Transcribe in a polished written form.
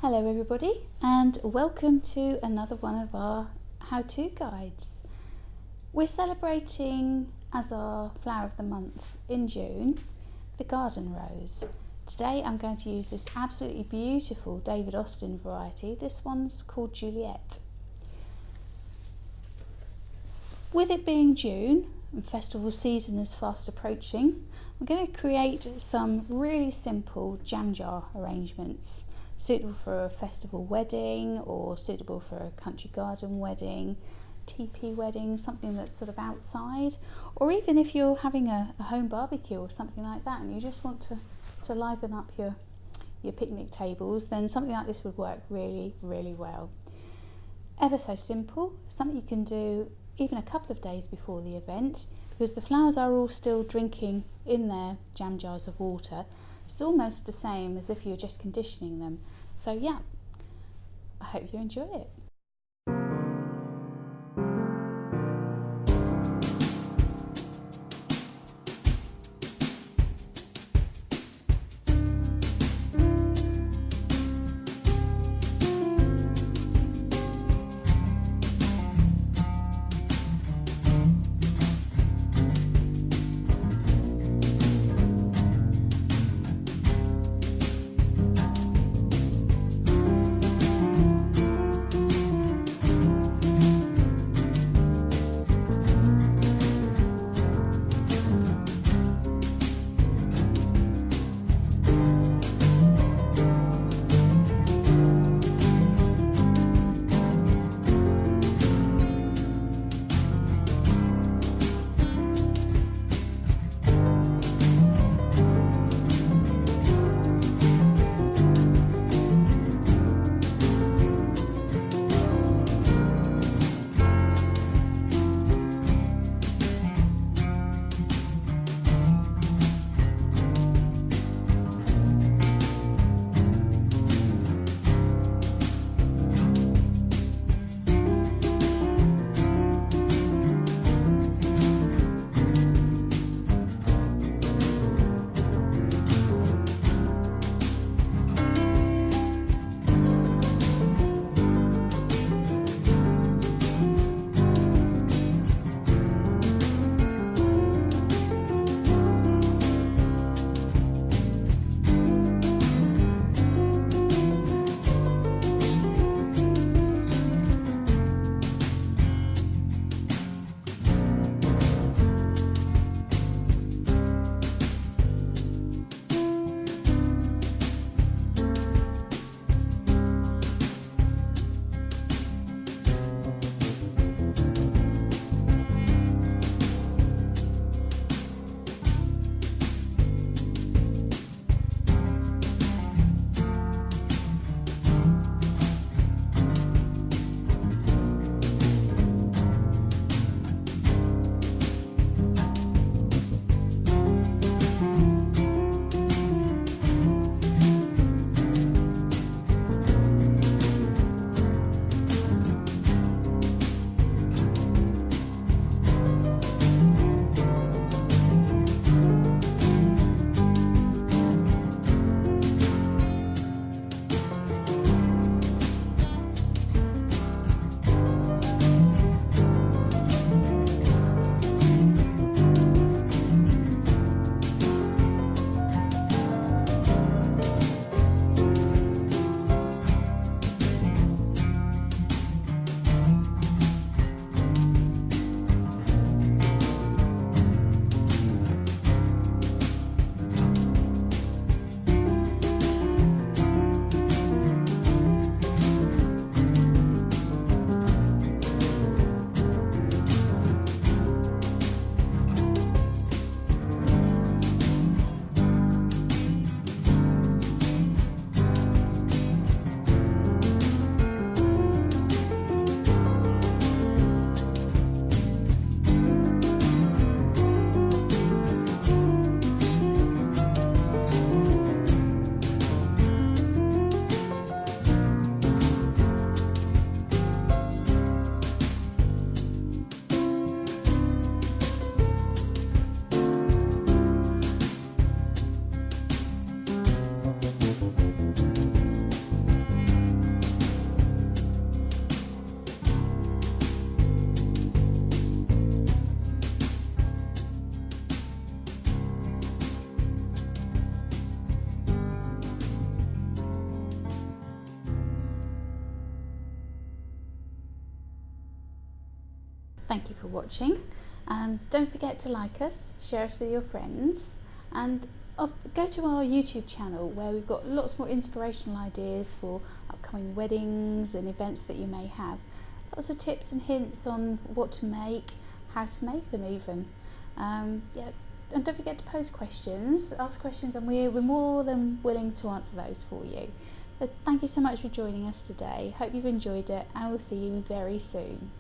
Hello everybody, and welcome to another one of our how-to guides. We're celebrating as our flower of the month in June the Garden Rose. Today I'm going to use this absolutely beautiful David Austin variety. This one's called Juliet. With it being June and festival season is fast approaching, I'm going to create some really simple jam jar arrangements suitable for a festival wedding or suitable for a country garden wedding, teepee wedding, something that's sort of outside, or even if you're having a home barbecue or something like that and you just want to liven up your picnic tables, then something like this would work really well. Ever so simple, something you can do even a couple of days before the event, because the flowers are all still drinking in their jam jars of water. It's almost the same as if you're just conditioning them. So yeah, I hope you enjoy it. Thank you for watching. Don't forget to like us, share us with your friends, and go to our YouTube channel where we've got lots more inspirational ideas for upcoming weddings and events that you may have. Lots of tips and hints on what to make, how to make them even. And don't forget to post questions, ask questions, and we're more than willing to answer those for you. But thank you so much for joining us today. Hope you've enjoyed it, and we'll see you very soon.